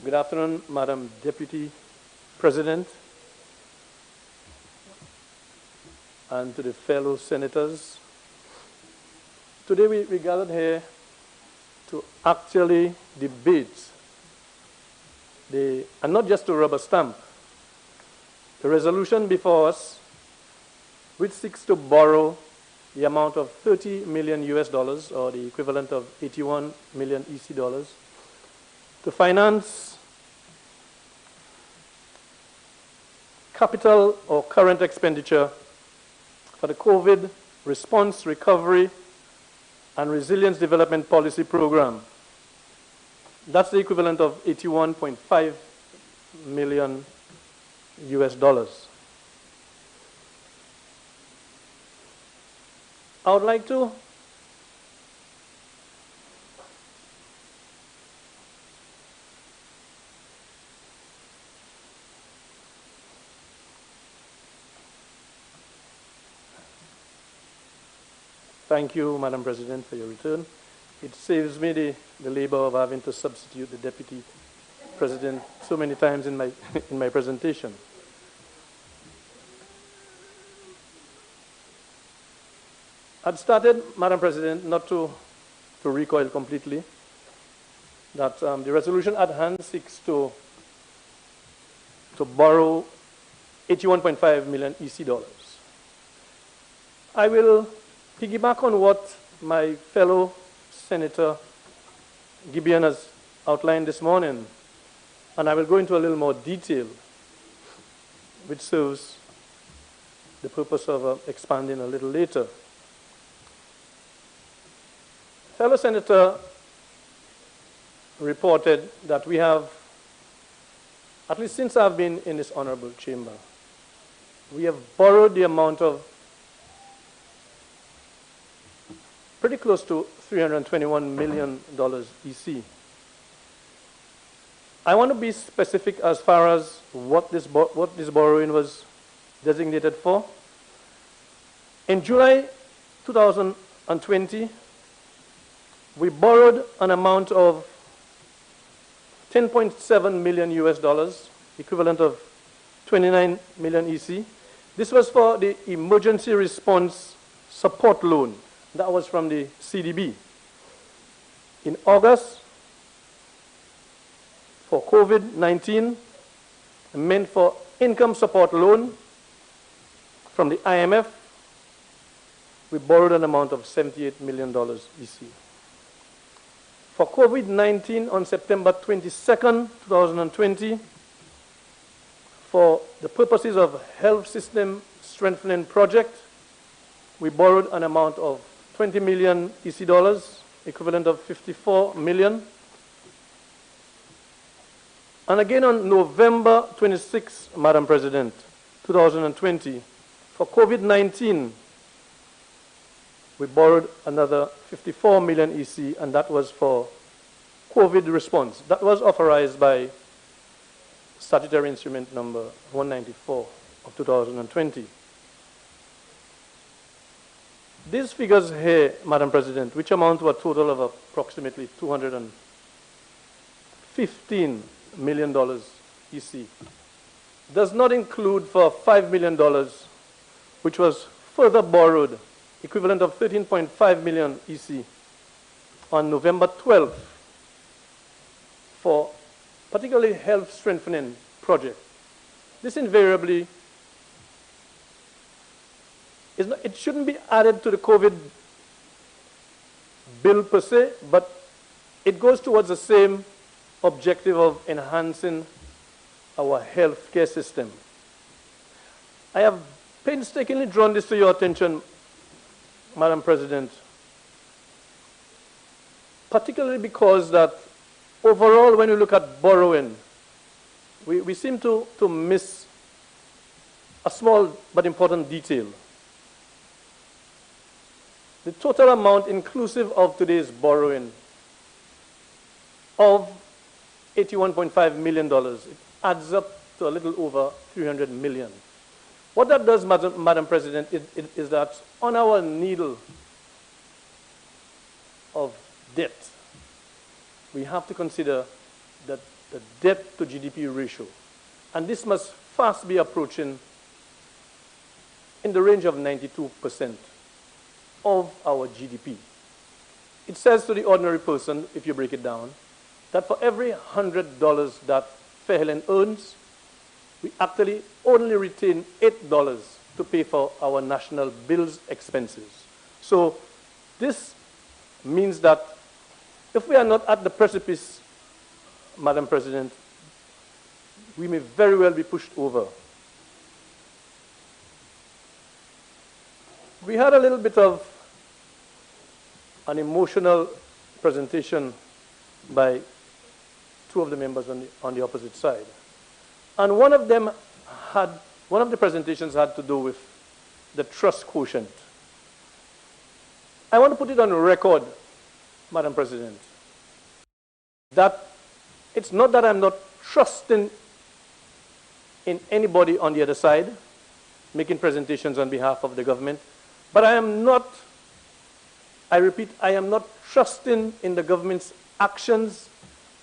Good afternoon, Madam Deputy President, and to the fellow senators. Today we gathered here to actually debate and not just to rubber stamp, the resolution before us, which seeks to borrow the amount of $30 million US dollars, or the equivalent of 81 million EC dollars, to finance capital or current expenditure for the COVID response, recovery, and resilience development policy program. That's the equivalent of 81.5 million US dollars. I would like to thank you, Madam President, for your return. It saves me the labor of having to substitute the Deputy President so many times in my presentation. I'd started, Madam President, not to recoil completely, that the resolution at hand seeks to borrow 81.5 million EC dollars. I will piggyback on what my fellow Senator Gibeon has outlined this morning, and I will go into a little more detail, which serves the purpose of expanding a little later. Fellow Senator reported that we have, at least since I've been in this honorable chamber, we have borrowed the amount of pretty close to $321 million EC. I want to be specific as far as what this borrowing was designated for. In July 2020, we borrowed an amount of 10.7 million US dollars, equivalent of 29 million EC. This was for the emergency response support loan. That was from the CDB. In August, for COVID-19, meant for income support loan from the IMF, we borrowed an amount of $78 million EC. For COVID-19 on September 22nd, 2020, for the purposes of health system strengthening project, we borrowed an amount of 20 million EC dollars, equivalent of 54 million. And again on November 26, Madam President, 2020, for COVID-19, we borrowed another 54 million EC, and that was for COVID response. That was authorized by statutory instrument number 194 of 2020. These figures here, Madam President, which amount to a total of approximately $215 million EC, does not include for $5 million, which was further borrowed, equivalent of 13.5 million EC, on November 12th, for particularly health strengthening project. This invariably it shouldn't be added to the COVID bill per se, but it goes towards the same objective of enhancing our healthcare system. I have painstakingly drawn this to your attention, Madam President, particularly because that overall, when you look at borrowing, we seem to miss a small but important detail. The total amount inclusive of today's borrowing of $81.5 million, it adds up to a little over 300 million. What that does, Madam President, is that on our needle of debt, we have to consider that the debt to GDP ratio. And this must fast be approaching in the range of 92% of our GDP. It says to the ordinary person, if you break it down, that for every $100 that Fairhelen earns, we actually only retain $8 to pay for our national bills expenses. So this means that if we are not at the precipice, Madam President, we may very well be pushed over. We had a little bit of an emotional presentation by two of the members on the opposite side. And one of the presentations had to do with the trust quotient. I want to put it on record, Madam President, that it's not that I'm not trusting in anybody on the other side making presentations on behalf of the government, but I am not, I repeat, I am not trusting in the government's actions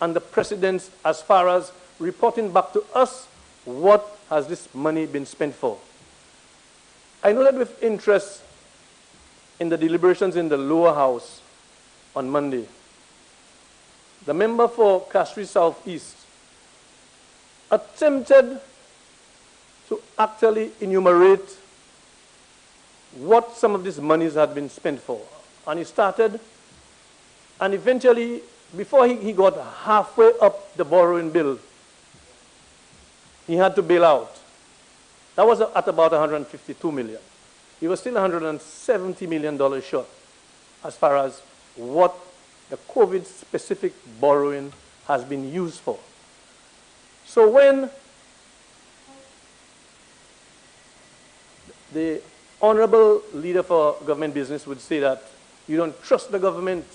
and the precedents as far as reporting back to us what has this money been spent for. I noted with interest in the deliberations in the lower house on Monday, the member for Castries Southeast attempted to actually enumerate what some of these monies had been spent for. And he started, and eventually, before he got halfway up the borrowing bill, he had to bail out. That was at about $152 million. He was still $170 million short as far as what the COVID-specific borrowing has been used for. So when the honorable leader for government business would say that you don't trust the government,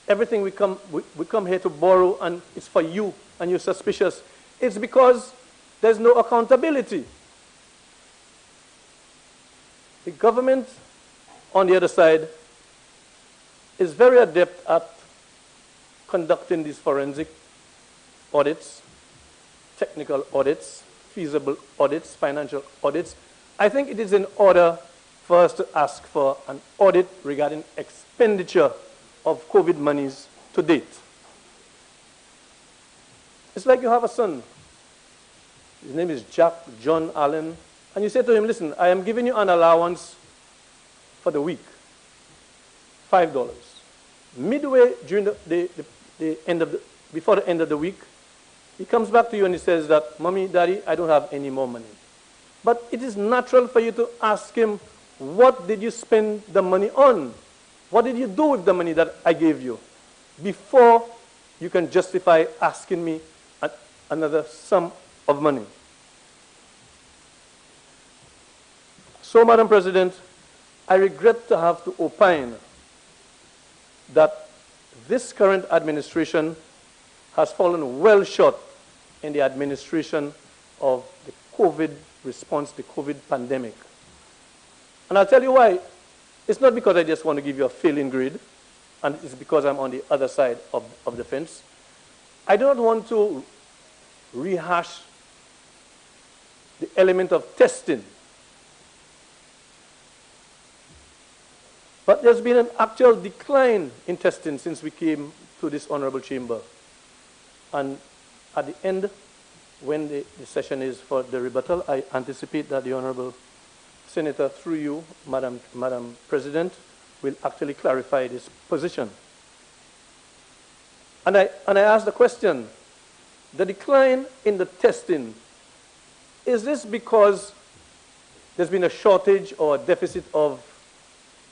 everything we come here to borrow and it's for you and you're suspicious, it's because there's no accountability. The government, on the other side, is very adept at conducting these forensic audits, technical audits, feasible audits, financial audits. I think it is in order for us to ask for an audit regarding expenditure of COVID monies to date. It's like you have a son. His name is Jack John Allen. And you say to him, listen, I am giving you an allowance for the week, $5. Midway during the end of before the end of the week, he comes back to you and he says that, Mommy, Daddy, I don't have any more money. But it is natural for you to ask him, what did you spend the money on? What did you do with the money that I gave you? Before you can justify asking me another sum of money. So, Madam President, I regret to have to opine that this current administration has fallen well short in the administration of the COVID response, the COVID pandemic. And I'll tell you why. It's not because I just want to give you a failing grade, and it's because I'm on the other side of the fence. I do not want to rehash the element of testing. But there's been an actual decline in testing since we came to this honorable chamber. And at the end, when the session is for the rebuttal, I anticipate that the honorable Senator, through you, Madam President, will actually clarify this position. And I ask the question, the decline in the testing, is this because there's been a shortage or a deficit of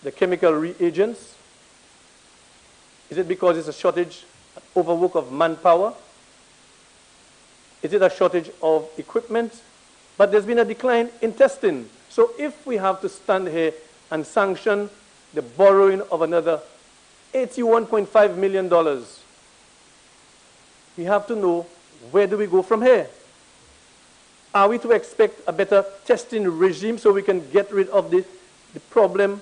the chemical reagents? Is it because it's a shortage, overwork of manpower? Is it a shortage of equipment? But there's been a decline in testing. So if we have to stand here and sanction the borrowing of another $81.5 million, we have to know, where do we go from here? Are we to expect a better testing regime so we can get rid of the problem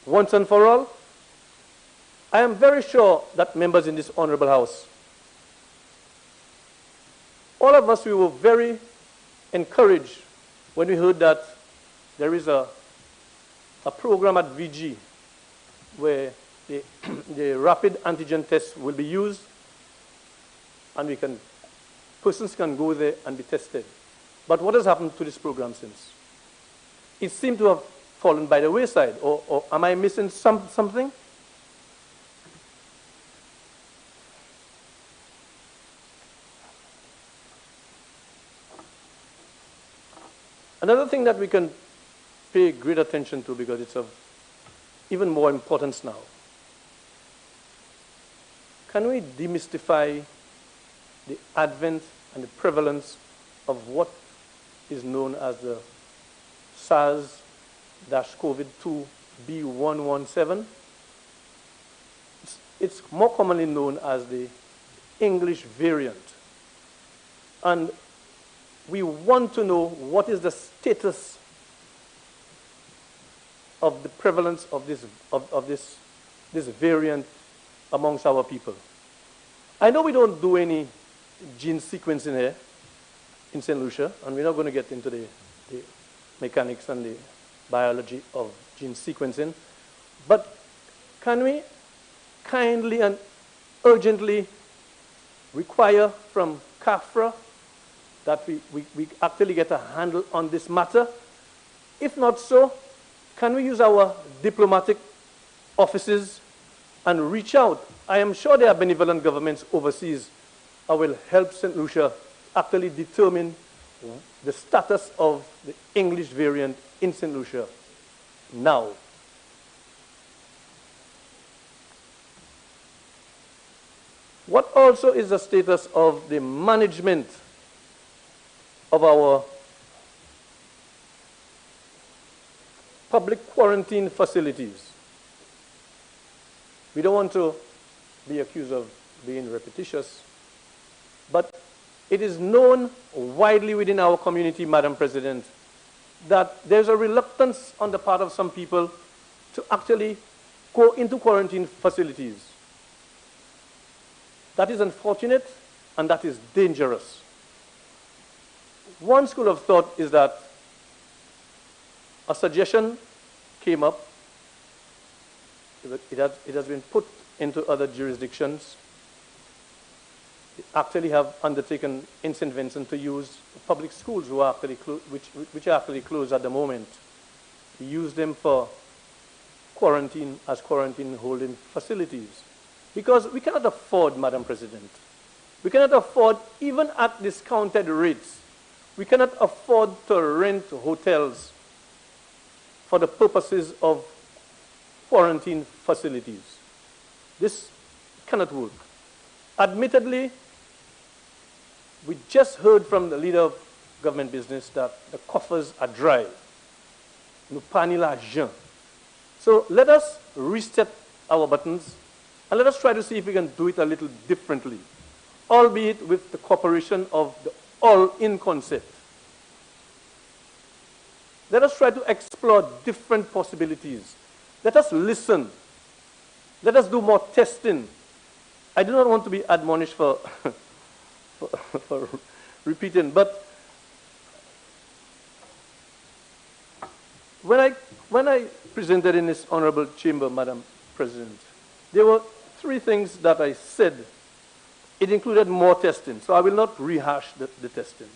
once and for all? I am very sure that members in this honorable house all of us, we were very encouraged when we heard that there is a program at VG where the rapid antigen test will be used, and persons can go there and be tested. But what has happened to this program since? It seemed to have fallen by the wayside, or am I missing something? Another thing that we can pay great attention to, because it's of even more importance now. Can we demystify the advent and the prevalence of what is known as the SARS-CoV-2 B117? It's more commonly known as the English variant. And we want to know what is the status of the prevalence of this variant amongst our people. I know we don't do any gene sequencing here in St. Lucia, and we're not going to get into the mechanics and the biology of gene sequencing, but can we kindly and urgently require from CAFRA that we actually get a handle on this matter? If not so, can we use our diplomatic offices and reach out? I am sure there are benevolent governments overseas that will help St. Lucia actually determine the status of the English variant in St. Lucia now. What also is the status of the management of our public quarantine facilities? We don't want to be accused of being repetitious, but it is known widely within our community, Madam President, that there's a reluctance on the part of some people to actually go into quarantine facilities. That is unfortunate, and that is dangerous. One school of thought is that a suggestion came up. It has been put into other jurisdictions. They actually have undertaken in St. Vincent to use public schools who are actually which are actually closed at the moment. We use them for quarantine as quarantine holding facilities. Because we cannot afford, Madam President, we cannot afford, even at discounted rates, we cannot afford to rent hotels for the purposes of quarantine facilities. This cannot work. Admittedly, we just heard from the leader of government business that the coffers are dry. Nous pas ni l'argent. So let us reset our buttons and let us try to see if we can do it a little differently, albeit with the cooperation of the all-in concept. Let us try to explore different possibilities. Let us listen. Let us do more testing. I do not want to be admonished for, for repeating, but when I presented in this honorable chamber, Madam President, there were three things that I said. It included more testing, so I will not rehash the testing.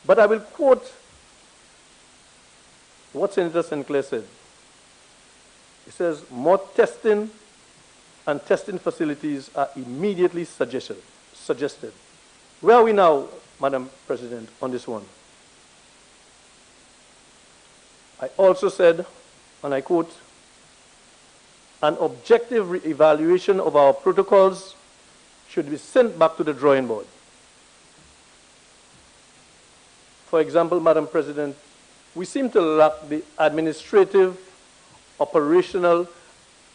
But I will quote what Senator St. Clair said. He says, more testing and testing facilities are immediately suggested. Where are we now, Madam President, on this one? I also said, and I quote, an objective evaluation of our protocols should be sent back to the drawing board. For example, Madam President, we seem to lack the administrative, operational,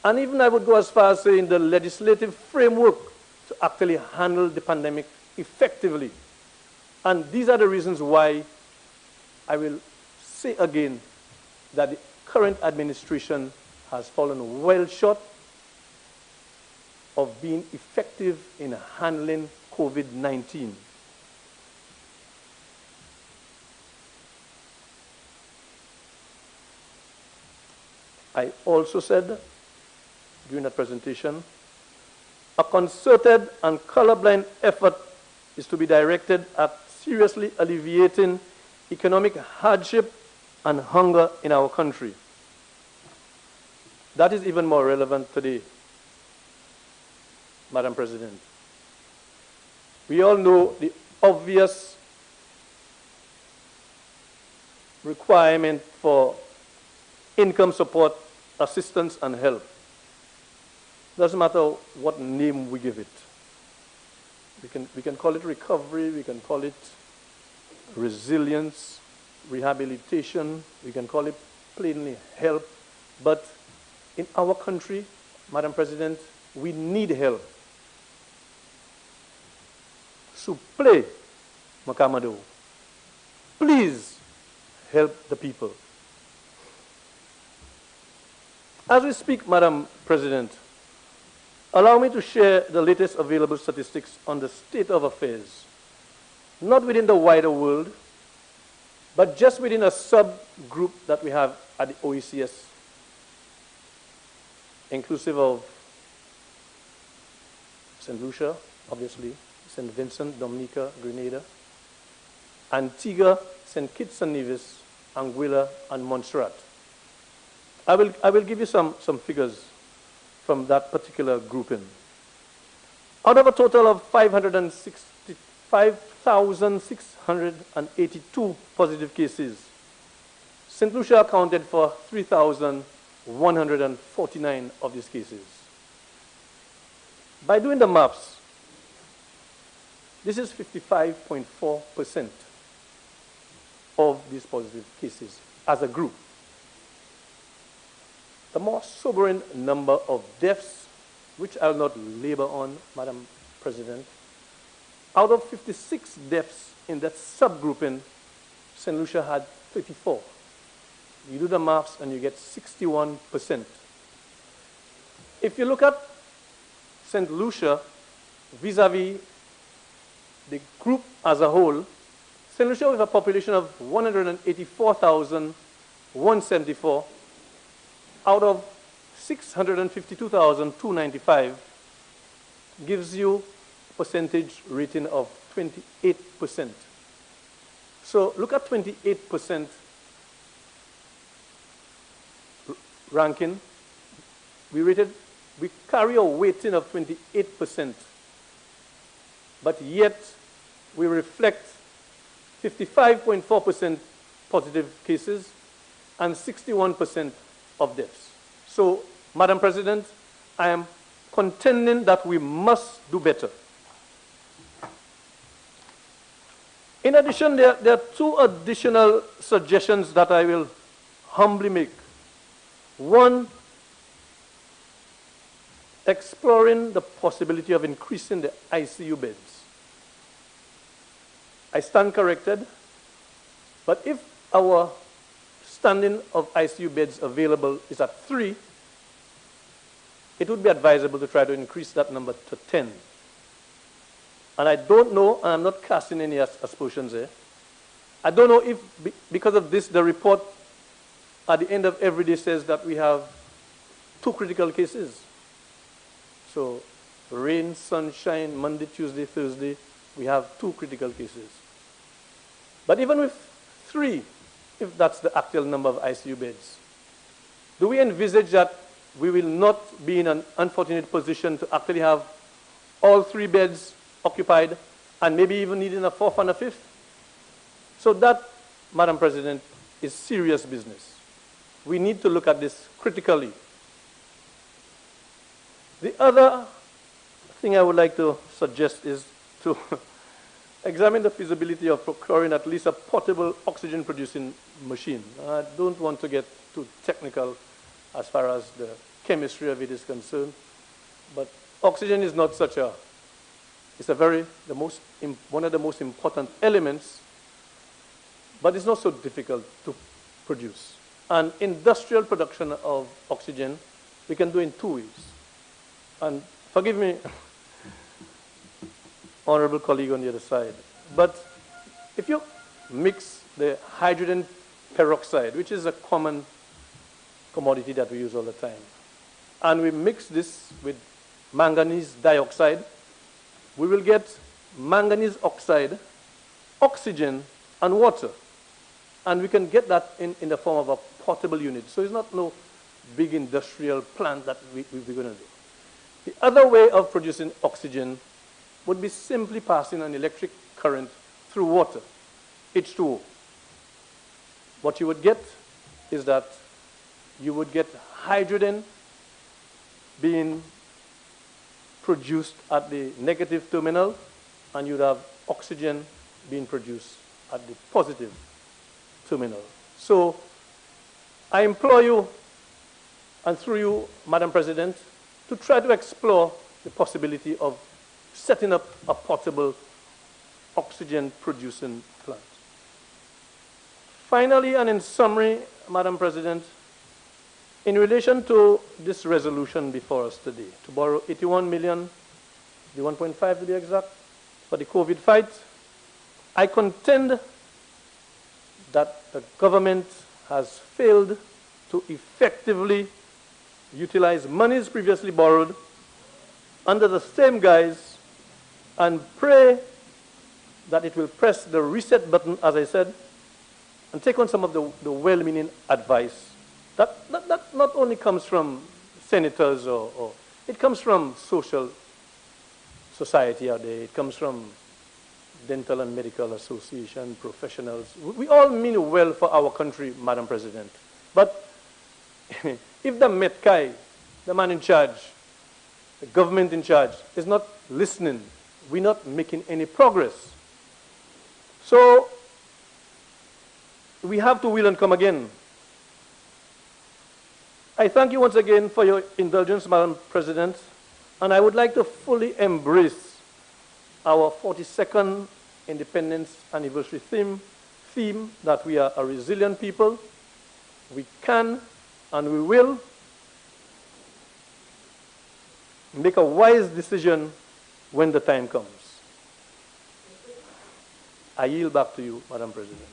and even I would go as far as saying the legislative framework to actually handle the pandemic effectively. And these are the reasons why I will say again that the current administration has fallen well short of being effective in handling COVID-19. I also said during that presentation, a concerted and colorblind effort is to be directed at seriously alleviating economic hardship and hunger in our country. That is even more relevant today, Madam President. We all know the obvious requirement for income support, assistance, and help. Doesn't matter what name we give it. We can call it recovery, we can call it resilience, rehabilitation, we can call it plainly help. But in our country, Madam President, we need help. So play, Makamado. Please help the people. As we speak, Madam President, allow me to share the latest available statistics on the state of affairs, not within the wider world, but just within a subgroup that we have at the OECS, inclusive of St. Lucia, obviously, St. Vincent, Dominica, Grenada, Antigua, St. Kitts and Nevis, Anguilla, and Montserrat. I will give you some figures from that particular grouping. Out of a total of 565,682 positive cases, St. Lucia accounted for 3,149 of these cases. By doing the maths, this is 55.4% of these positive cases as a group. The more sobering number of deaths, which I'll not labor on, Madam President, out of 56 deaths in that subgrouping, St. Lucia had 34. You do the maths and you get 61%. If you look at St. Lucia vis-a-vis the group as a whole, St. Lucia with a population of 184,174 out of 652,295 gives you a percentage rating of 28%. So look at 28% ranking. We carry a weighting of 28%, but yet we reflect 55.4% positive cases and 61% of deaths. So, Madam President, I am contending that we must do better. In addition, there are two additional suggestions that I will humbly make. One, exploring the possibility of increasing the ICU beds. I stand corrected, but if our standing of ICU beds available is at 3, it would be advisable to try to increase that number to 10. And I don't know, and I'm not casting any aspersions there, I don't know if because of this, the report at the end of every day says that we have 2 critical cases. So rain, sunshine, Monday, Tuesday, Thursday, we have 2 critical cases. But even with 3, if that's the actual number of ICU beds, do we envisage that we will not be in an unfortunate position to actually have all 3 beds occupied and maybe even needing a 4th and a 5th? So that, Madam President, is serious business. We need to look at this critically. The other thing I would like to suggest is to examine the feasibility of procuring at least a portable oxygen-producing machine. I don't want to get too technical as far as the chemistry of it is concerned, but oxygen is not such a, it's one of the most important elements, but it's not so difficult to produce. And industrial production of oxygen, we can do in 2 ways. And forgive me, honorable colleague on the other side, but if you mix the hydrogen peroxide, which is a common commodity that we use all the time, and we mix this with manganese dioxide, we will get manganese oxide, oxygen, and water. And we can get that in the form of a portable unit. So it's not no big industrial plant that we're going to do. The other way of producing oxygen would be simply passing an electric current through water, H2O. What you would get is that you would get hydrogen being produced at the negative terminal, and you'd have oxygen being produced at the positive terminal. So I implore you, and through you, Madam President, to try to explore the possibility of setting up a portable oxygen-producing plant. Finally, and in summary, Madam President, in relation to this resolution before us today, to borrow 81 million, the 1.5 to be exact, for the COVID fight, I contend that the government has failed to effectively utilize monies previously borrowed under the same guise, and pray that it will press the reset button, as I said, and take on some of the well-meaning advice that not only comes from senators or it comes from social society out there, it comes from dental and medical association, professionals. We all mean well for our country, Madam President. But if the Metkai, the man in charge, the government in charge, is not listening, we're not making any progress. So we have to will and come again. I thank you once again for your indulgence, Madam President, and I would like to fully embrace our 42nd Independence Anniversary theme that we are a resilient people. We can and we will make a wise decision when the time comes. I yield back to you, Madam President.